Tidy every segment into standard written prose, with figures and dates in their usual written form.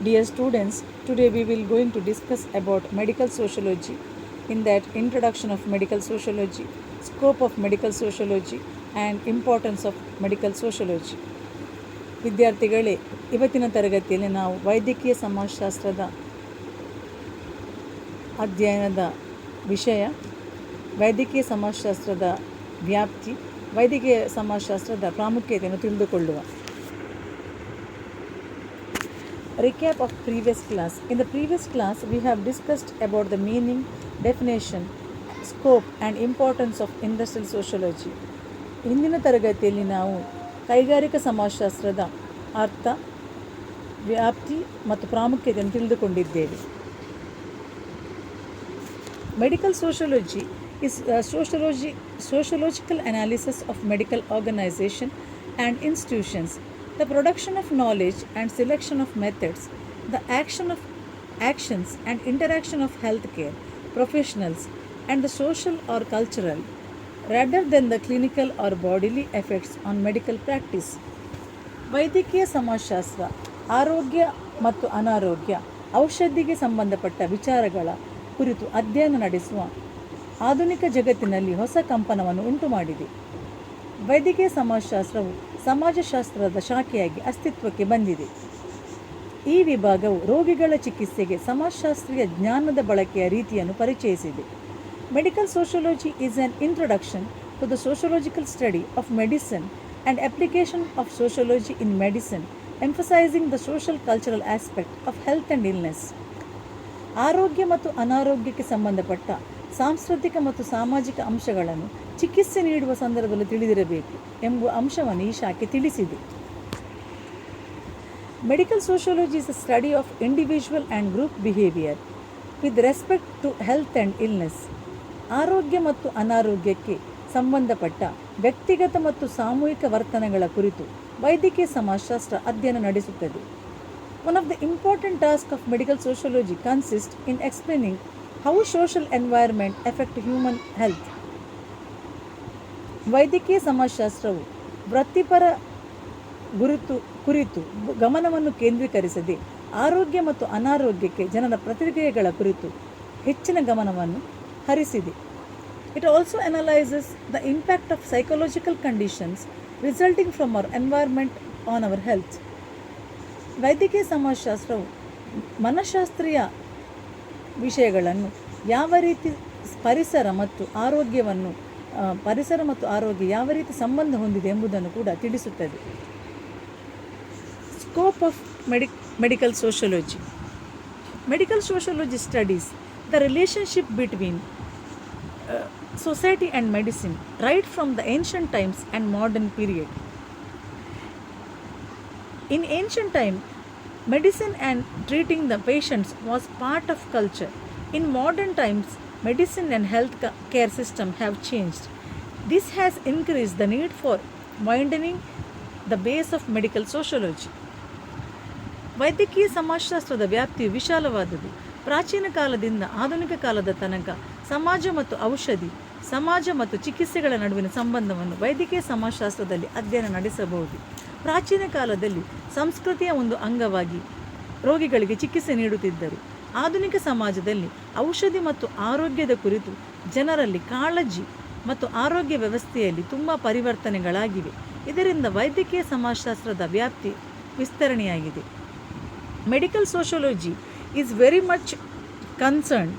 Dear students, today we will going to discuss about medical sociology. In that, introduction of medical sociology, scope of medical sociology and importance of medical sociology. ವಿದ್ಯಾರ್ಥಿಗಳೇ, ಇವತ್ತಿನ ತರಗತಿಯಲ್ಲಿ ನಾವು ವೈದ್ಯಕೀಯ ಸಮಾಜಶಾಸ್ತ್ರದ ಅಧ್ಯಯನದ ವಿಷಯ, ವೈದ್ಯಕೀಯ ಸಮಾಜಶಾಸ್ತ್ರದ ವ್ಯಾಪ್ತಿ, ವೈದ್ಯಕೀಯ ಸಮಾಜಶಾಸ್ತ್ರದ ಪ್ರಾಮುಖ್ಯತೆಯನ್ನು ತಿಳಿದುಕೊಳ್ಳುವ. Recap of previous class. In the previous class, we have discussed about the meaning, definition, scope and importance of industrial sociology. ಇಂದಿನ ತರಗತಿಯಲ್ಲಿ ನಾವು ಕೈಗಾರಿಕಾ ಸಮಾಜಶಾಸ್ತ್ರದ ಅರ್ಥ, ವ್ಯಾಪ್ತಿ ಮತ್ತು ಪ್ರಾಮುಖ್ಯತೆಯನ್ನು ತಿಳಿದುಕೊಂಡಿದ್ದೇವೆ. Medical sociology is sociological analysis of medical organization and institutions, the production of knowledge and selection of methods, the actions and interaction of healthcare professionals and the social or cultural, rather than the clinical or bodily effects on medical practice. ವೈದ್ಯಕೀಯ ಸಮಾಜಶಾಸ್ತ್ರ ಆರೋಗ್ಯ ಮತ್ತು ಅನಾರೋಗ್ಯ, ಔಷಧಿಗೆ ಸಂಬಂಧಪಟ್ಟ ವಿಚಾರಗಳ ಕುರಿತು ಅಧ್ಯಯನ ನಡೆಸುವ ಆಧುನಿಕ ಜಗತ್ತಿನಲ್ಲಿ ಹೊಸ ಕಂಪನವನ್ನು ಉಂಟುಮಾಡಿದೆ. ವೈದ್ಯಕೀಯ ಸಮಾಜಶಾಸ್ತ್ರವು ಸಮಾಜಶಾಸ್ತ್ರದ ಶಾಖೆಯಾಗಿ ಅಸ್ತಿತ್ವಕ್ಕೆ ಬಂದಿದೆ. ಈ ವಿಭಾಗವು ರೋಗಿಗಳ ಚಿಕಿತ್ಸೆಗೆ ಸಮಾಜಶಾಸ್ತ್ರೀಯ ಜ್ಞಾನದ ಬಳಕೆಯ ರೀತಿಯನ್ನು ಪರಿಚಯಿಸಿದೆ. Medical sociology is an introduction to the sociological study of medicine and application of sociology in medicine, emphasising the social cultural aspect of health and illness. ಆರೋಗ್ಯ ಮತ್ತು ಅನಾರೋಗ್ಯಕ್ಕೆ ಸಂಬಂಧಪಟ್ಟ ಸಾಂಸ್ಕೃತಿಕ ಮತ್ತು ಸಾಮಾಜಿಕ ಅಂಶಗಳನ್ನು ಚಿಕಿತ್ಸೆ ನೀಡುವ ಸಂದರ್ಭದಲ್ಲಿ ತಿಳಿದಿರಬೇಕು ಎಂಬ ಅಂಶವನ್ನು ಈ ಶಾಖೆ ತಿಳಿಸಿದೆ. Medical sociology is a study of individual and group behaviour with respect to health and illness. ಆರೋಗ್ಯ ಮತ್ತು ಅನಾರೋಗ್ಯಕ್ಕೆ ಸಂಬಂಧಪಟ್ಟ ವ್ಯಕ್ತಿಗತ ಮತ್ತು ಸಾಮೂಹಿಕ ವರ್ತನೆಗಳ ಕುರಿತು ವೈದ್ಯಕೀಯ ಸಮಾಜಶಾಸ್ತ್ರ ಅಧ್ಯಯನ ನಡೆಸುತ್ತದೆ. One of the important tasks of medical sociology consists in explaining how social environment affect human health. ವೈದ್ಯಕೀಯ ಸಮಾಜಶಾಸ್ತ್ರವು ವೃತ್ತಿಪರ ಕುರಿತು ಗಮನವನ್ನು ಕೇಂದ್ರೀಕರಿಸದೆ ಆರೋಗ್ಯ ಮತ್ತು ಅನಾರೋಗ್ಯಕ್ಕೆ ಜನರ ಪ್ರತಿಕ್ರಿಯೆಗಳ ಕುರಿತು ಹೆಚ್ಚಿನ ಗಮನವನ್ನು ಹರಿಸಿದೆ. It also analyzes the impact of psychological conditions resulting from our environment on our health. ವೈದ್ಯಕೀಯ ಸಮಾಜಶಾಸ್ತ್ರವು ಮನಃಶಾಸ್ತ್ರೀಯ ವಿಷಯಗಳನ್ನು ಯಾವ ರೀತಿ ಪರಿಸರ ಮತ್ತು ಆರೋಗ್ಯ ಯಾವ ರೀತಿ ಸಂಬಂಧ ಹೊಂದಿದೆ ಎಂಬುದನ್ನು ಕೂಡ ತಿಳಿಸುತ್ತದೆ. Scope of medical sociology. Medical sociology studies the relationship between society and medicine right from the ancient times and modern period. In ancient time, medicine and treating the patients was part of culture. In modern times, medicine and health care system have changed. This has increased the need for widening the base of medical sociology. ವೈದ್ಯಕೀಯ ಸಮಾಜಶಾಸ್ತ್ರದ ವ್ಯಾಪ್ತಿಯು ವಿಶಾಲವಾದುದು. ಪ್ರಾಚೀನ ಕಾಲದಿಂದ ಆಧುನಿಕ ಕಾಲದ ತನಕ ಸಮಾಜ ಮತ್ತು ಔಷಧಿ, ಸಮಾಜ ಮತ್ತು ಚಿಕಿತ್ಸೆಗಳ ನಡುವಿನ ಸಂಬಂಧವನ್ನು ವೈದ್ಯಕೀಯ ಸಮಾಜಶಾಸ್ತ್ರದಲ್ಲಿ ಅಧ್ಯಯನ ನಡೆಸಬಹುದು. ಪ್ರಾಚೀನ ಕಾಲದಲ್ಲಿ ಸಂಸ್ಕೃತಿಯ ಒಂದು ಅಂಗವಾಗಿ ರೋಗಿಗಳಿಗೆ ಚಿಕಿತ್ಸೆ ನೀಡುತ್ತಿದ್ದರು. ಆಧುನಿಕ ಸಮಾಜದಲ್ಲಿ ಔಷಧಿ ಮತ್ತು ಆರೋಗ್ಯದ ಕುರಿತು ಜನರಲ್ಲಿ ಕಾಳಜಿ ಮತ್ತು ಆರೋಗ್ಯ ವ್ಯವಸ್ಥೆಯಲ್ಲಿ ತುಂಬ ಪರಿವರ್ತನೆಗಳಾಗಿವೆ. ಇದರಿಂದ ವೈದ್ಯಕೀಯ ಸಮಾಜಶಾಸ್ತ್ರದ ವ್ಯಾಪ್ತಿ ವಿಸ್ತರಣೆಯಾಗಿದೆ. Medical sociology is very much concerned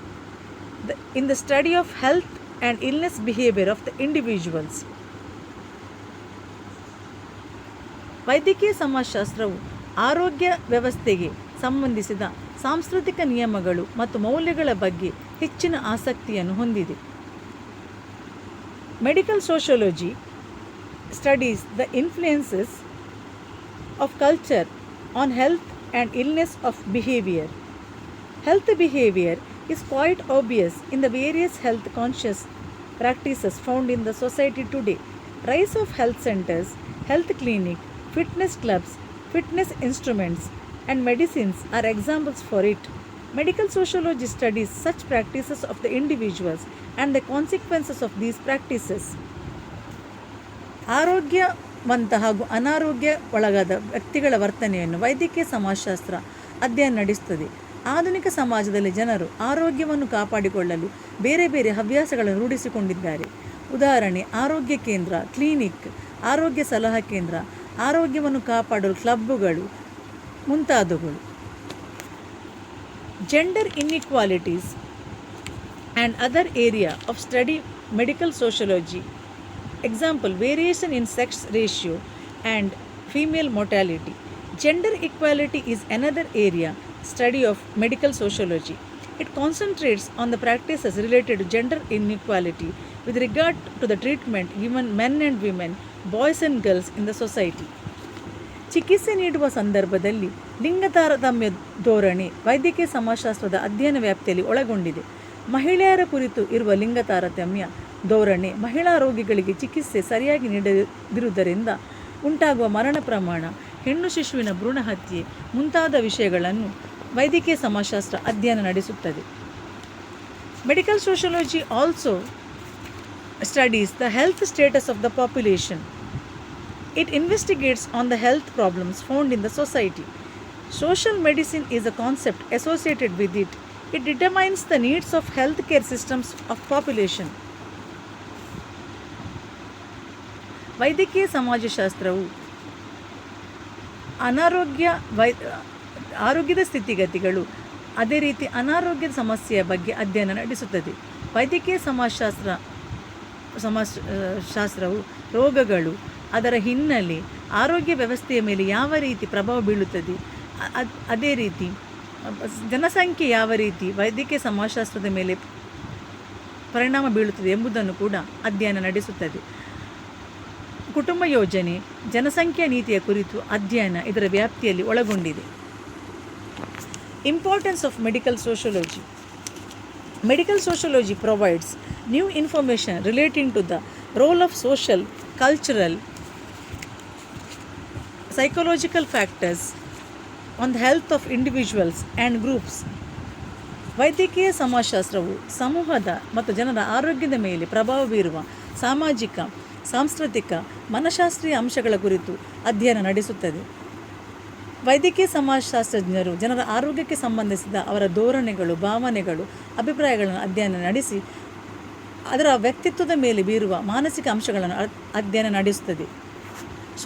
in the study of health and illness behavior of the individuals. ವೈದ್ಯಕೀಯ ಸಮಾಜಶಾಸ್ತ್ರವು ಆರೋಗ್ಯ ವ್ಯವಸ್ಥೆಗೆ ಸಂಬಂಧಿಸಿದ ಸಾಂಸ್ಕೃತಿಕ ನಿಯಮಗಳು ಮತ್ತು ಮೌಲ್ಯಗಳ ಬಗ್ಗೆ ಹೆಚ್ಚಿನ ಆಸಕ್ತಿಯನ್ನು ಹೊಂದಿದೆ. Medical sociology studies the influences of culture on health and illness of behaviour. Health behavior is quite obvious in the various health conscious practices found in the society today. Rise of health centers, health clinic, fitness clubs, fitness instruments and medicines are examples for it. Medical sociology studies such practices of the individuals and the consequences of these practices. ಆರೋಗ್ಯವಂತ ಹಾಗೂ ಅನಾರೋಗ್ಯ ಒಳಗಾದ ವ್ಯಕ್ತಿಗಳ ವರ್ತನೆಯನ್ನು ವೈದ್ಯಕೀಯ ಸಮಾಜಶಾಸ್ತ್ರ ಅಧ್ಯಯನ ನಡೆಸುತ್ತದೆ. ಆಧುನಿಕ ಸಮಾಜದಲ್ಲಿ ಜನರು ಆರೋಗ್ಯವನ್ನು ಕಾಪಾಡಿಕೊಳ್ಳಲು ಬೇರೆ ಬೇರೆ ಹವ್ಯಾಸಗಳನ್ನು ರೂಢಿಸಿಕೊಂಡಿದ್ದಾರೆ. ಉದಾಹರಣೆ ಆರೋಗ್ಯ ಕೇಂದ್ರ, ಕ್ಲಿನಿಕ್, ಆರೋಗ್ಯ ಸಲಹಾ ಕೇಂದ್ರ, ಆರೋಗ್ಯವನ್ನು ಕಾಪಾಡಲು ಕ್ಲಬ್ಬುಗಳು ಮುಂತಾದವುಗಳು. Gender inequalities and other area of study medical sociology. Example, variation in sex ratio and female mortality. Gender equality is another area study of medical sociology. It concentrates on the practices related to gender inequality with regard to the treatment given men and women, boys and girls in the society. ಚಿಕಿತ್ಸೆ ನೀಡುವ ಸಂದರ್ಭದಲ್ಲಿ ಲಿಂಗ ತಾರತಮ್ಯ ಧೋರಣೆ ವೈದ್ಯಕೀಯ ಸಮಾಜಶಾಸ್ತ್ರದ ಅಧ್ಯಯನ ವ್ಯಾಪ್ತಿಯಲ್ಲಿ ಒಳಗೊಂಡಿದೆ. ಮಹಿಳೆಯರ ಕುರಿತು ಇರುವ ಲಿಂಗ ತಾರತಮ್ಯ ಧೋರಣೆ ಮಹಿಳಾ ರೋಗಿಗಳಿಗೆ ಚಿಕಿತ್ಸೆ ಸರಿಯಾಗಿ ನೀಡದಿರುವುದರಿಂದ ಉಂಟಾಗುವ ಮರಣ ಪ್ರಮಾಣ, ಹೆಣ್ಣು ಶಿಶುವಿನ ಭ್ರೂಣ ಹತ್ಯೆ ಮುಂತಾದ ವಿಷಯಗಳನ್ನು ವೈದ್ಯಕೀಯ ಸಮಾಜಶಾಸ್ತ್ರ ಅಧ್ಯಯನ ನಡೆಸುತ್ತದೆ. Medical sociology also studies the health status of the population. It investigates on the health problems found in the society. Social medicine is a concept associated with it. It determines the needs of healthcare systems of population. ವೈದ್ಯಕೀಯ ಸಮಾಜಶಾಸ್ತ್ರವು ಆರೋಗ್ಯದ ಸ್ಥಿತಿಗತಿಗಳು ಅದೇ ರೀತಿ ಅನಾರೋಗ್ಯದ ಸಮಸ್ಯೆಯ ಬಗ್ಗೆ ಅಧ್ಯಯನ ನಡೆಸುತ್ತದೆ. ವೈದ್ಯಕೀಯ ಸಮಾಜಶಾಸ್ತ್ರವು ರೋಗಗಳು, ಅದರ ಹಿನ್ನೆಲೆ, ಆರೋಗ್ಯ ವ್ಯವಸ್ಥೆಯ ಮೇಲೆ ಯಾವ ರೀತಿ ಪ್ರಭಾವ ಬೀಳುತ್ತದೆ, ಅದೇ ರೀತಿ ಜನಸಂಖ್ಯೆ ಯಾವ ರೀತಿ ವೈದ್ಯಕೀಯ ಸಮಾಜಶಾಸ್ತ್ರದ ಮೇಲೆ ಪರಿಣಾಮ ಬೀಳುತ್ತದೆ ಎಂಬುದನ್ನು ಕೂಡ ಅಧ್ಯಯನ ನಡೆಸುತ್ತದೆ. ಕುಟುಂಬ ಯೋಜನೆ, ಜನಸಂಖ್ಯಾ ನೀತಿಯ ಕುರಿತು ಅಧ್ಯಯನ ಇದರ ವ್ಯಾಪ್ತಿಯಲ್ಲಿ ಒಳಗೊಂಡಿದೆ. Importance of medical sociology. Medical sociology provides new information relating to the role of social, cultural, psychological factors on the health of individuals and groups. ವೈದ್ಯಕೀಯ ಸಮಾಜಶಾಸ್ತ್ರವು ಸಮೂಹದ ಮತ್ತು ಜನರ ಆರೋಗ್ಯದ ಮೇಲೆ ಪ್ರಭಾವ ಬೀರುವ ಸಾಮಾಜಿಕ, ಸಾಂಸ್ಕೃತಿಕ, ಮನಃಶಾಸ್ತ್ರೀಯ ಅಂಶಗಳ ಕುರಿತು ಅಧ್ಯಯನ ನಡೆಸುತ್ತದೆ. ವೈದ್ಯಕೀಯ ಸಮಾಜಶಾಸ್ತ್ರಜ್ಞರು ಜನರ ಆರೋಗ್ಯಕ್ಕೆ ಸಂಬಂಧಿಸಿದ ಅವರ ಧೋರಣೆಗಳು, ಭಾವನೆಗಳು, ಅಭಿಪ್ರಾಯಗಳನ್ನು ಅಧ್ಯಯನ ನಡೆಸಿ ಅದರ ವ್ಯಕ್ತಿತ್ವದ ಮೇಲೆ ಬೀರುವ ಮಾನಸಿಕ ಅಂಶಗಳನ್ನು ಅಧ್ಯಯನ ನಡೆಸುತ್ತದೆ.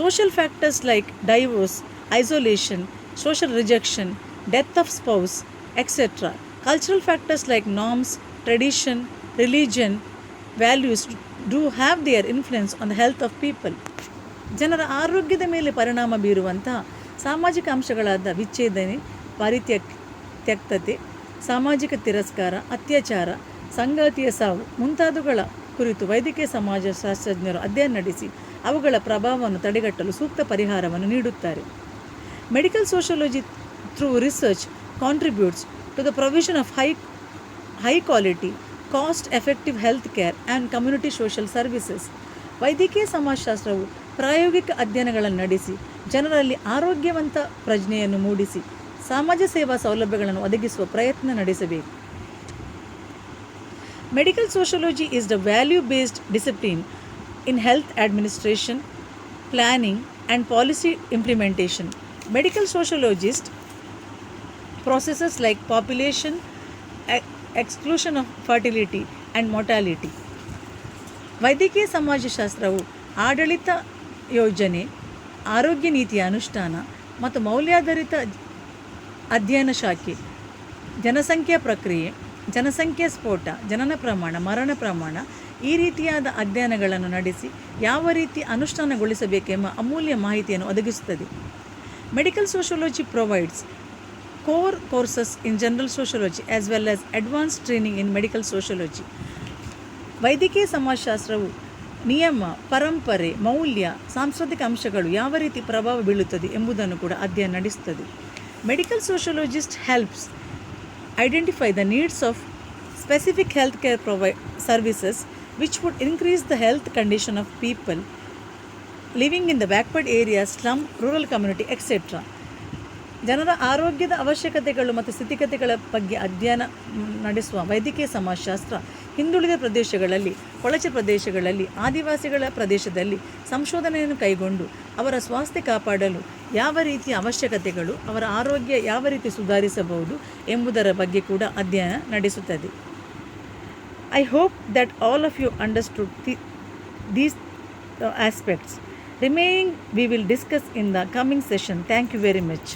Social factors like divorce, isolation, social rejection, death of spouse, etc. Cultural factors like norms, tradition, religion, values do have their influence on the health of people. ಜನರ ಆರೋಗ್ಯದ ಮೇಲೆ ಪರಿಣಾಮ ಬೀರುವಂತಹ ಸಾಮಾಜಿಕ ಅಂಶಗಳಾದ ವಿಚ್ಛೇದನೆ, ಪರಿತ್ಯಕ್ತತೆ, ಸಾಮಾಜಿಕ ತಿರಸ್ಕಾರ, ಅತ್ಯಾಚಾರ, ಸಂಗಾತಿಯ ಸಾವು ಮುಂತಾದವುಗಳ ಕುರಿತು ವೈದ್ಯಕೀಯ ಸಮಾಜಶಾಸ್ತ್ರಜ್ಞರು ಅಧ್ಯಯನ ನಡೆಸಿ ಅವುಗಳ ಪ್ರಭಾವವನ್ನು ತಡೆಗಟ್ಟಲು ಸೂಕ್ತ ಪರಿಹಾರವನ್ನು ನೀಡುತ್ತಾರೆ. Medical sociology through research contributes to the provision of high quality, cost effective health care and community social services. ವೈದ್ಯಕೀಯ ಸಮಾಜಶಾಸ್ತ್ರವು ಪ್ರಾಯೋಗಿಕ ಅಧ್ಯಯನಗಳನ್ನು ನಡೆಸಿ ಜನರಲ್ಲಿ ಆರೋಗ್ಯವಂತ ಪ್ರಜ್ಞೆಯನ್ನು ಮೂಡಿಸಿ ಸಮಾಜ ಸೇವಾ ಸೌಲಭ್ಯಗಳನ್ನು ಒದಗಿಸುವ ಪ್ರಯತ್ನ ನಡೆಸಬೇಕು. Medical sociology is the value-based discipline in health administration, planning, and policy implementation. Medical sociologists processes like population, exclusion of fertility, and mortality. ವೈದ್ಯಕೀಯ ಸಮಾಜಶಾಸ್ತ್ರವು ಆಡಳಿತ ಯೋಜನೆ, ಆರೋಗ್ಯ ನೀತಿಯ ಅನುಷ್ಠಾನ ಮತ್ತು ಮೌಲ್ಯಾಧಾರಿತ ಅಧ್ಯಯನ ಶಾಖೆ, ಜನಸಂಖ್ಯಾ ಪ್ರಕ್ರಿಯೆ, ಜನಸಂಖ್ಯಾ ಸ್ಫೋಟ, ಜನನ ಪ್ರಮಾಣ, ಮರಣ ಪ್ರಮಾಣ ಈ ರೀತಿಯಾದ ಅಧ್ಯಯನಗಳನ್ನು ನಡೆಸಿ ಯಾವ ರೀತಿ ಅನುಷ್ಠಾನಗೊಳಿಸಬೇಕೆಂಬ ಅಮೂಲ್ಯ ಮಾಹಿತಿಯನ್ನು ಒದಗಿಸುತ್ತದೆ. Medical sociology provides core courses in general sociology as well as advance training in medical sociology. ವೈದ್ಯಕೀಯ ಸಮಾಜಶಾಸ್ತ್ರವು ನಿಯಮ, ಪರಂಪರೆ, ಮೌಲ್ಯ, ಸಾಂಸ್ಕೃತಿಕ ಅಂಶಗಳು ಯಾವ ರೀತಿ ಪ್ರಭಾವ ಬೀಳುತ್ತದೆ ಎಂಬುದನ್ನು ಕೂಡ ಅಧ್ಯಯನ ನಡೆಸುತ್ತದೆ. Medical sociologist helps identify the needs of specific healthcare services which would increase the health condition of people living in the backward areas, slum, rural community, etc. ಜನರ ಆರೋಗ್ಯದ ಅವಶ್ಯಕತೆಗಳು ಮತ್ತು ಸ್ಥಿತಿಗತಿಗಳ ಬಗ್ಗೆ ಅಧ್ಯಯನ ನಡೆಸುವ ವೈದ್ಯಕೀಯ ಸಮಾಜಶಾಸ್ತ್ರ ಹಿಂದುಳಿದ ಪ್ರದೇಶಗಳಲ್ಲಿ, ಕೊಳಚೆ ಪ್ರದೇಶಗಳಲ್ಲಿ, ಆದಿವಾಸಿಗಳ ಪ್ರದೇಶದಲ್ಲಿ ಸಂಶೋಧನೆಯನ್ನು ಕೈಗೊಂಡು ಅವರ ಸ್ವಾಸ್ಥ್ಯ ಕಾಪಾಡಲು ಯಾವ ರೀತಿಯ ಅವಶ್ಯಕತೆಗಳು, ಅವರ ಆರೋಗ್ಯ ಯಾವ ರೀತಿ ಸುಧಾರಿಸಬಹುದು ಎಂಬುದರ ಬಗ್ಗೆ ಕೂಡ ಅಧ್ಯಯನ ನಡೆಸುತ್ತದೆ. I hope that all of you understood these aspects. Remaining we will discuss in the coming session. Thank you very much.